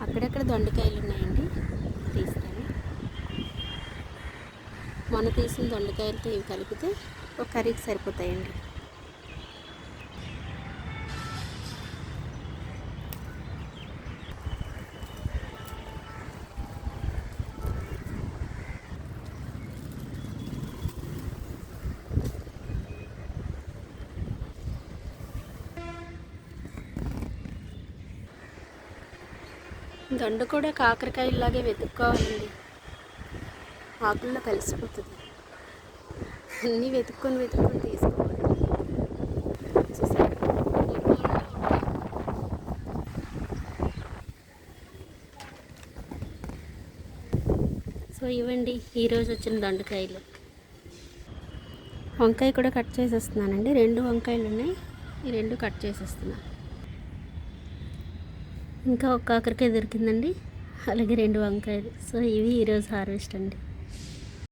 అక్కడక్కడ దొండకాయలు ఉన్నాయండి, తీస్తాను. మొన్న తీసిన దొండకాయలతో ఇవి కలిపితే ఒక కర్రీకి సరిపోతాయండి. దొండ కూడా కాకరకాయలాగే వెతుక్కోవాలండి, ఆకుల్లో కలిసిపోతుంది. అన్నీ వెతుక్కొని తీసుకోవాలి. చూసారా? సో ఇవ్వండి ఈరోజు వచ్చిన దొండకాయలు. వంకాయ కూడా కట్ చేసేస్తున్నానండి. 2 వంకాయలు ఉన్నాయి, ఈ 2 కట్ చేసేస్తున్నాను. ఇంకా ఒక కాకరకాయ దొరికిందండి, అలాగే 2 వంకాయలు. సో ఇవి ఈరోజు హార్వెస్ట్ అండి.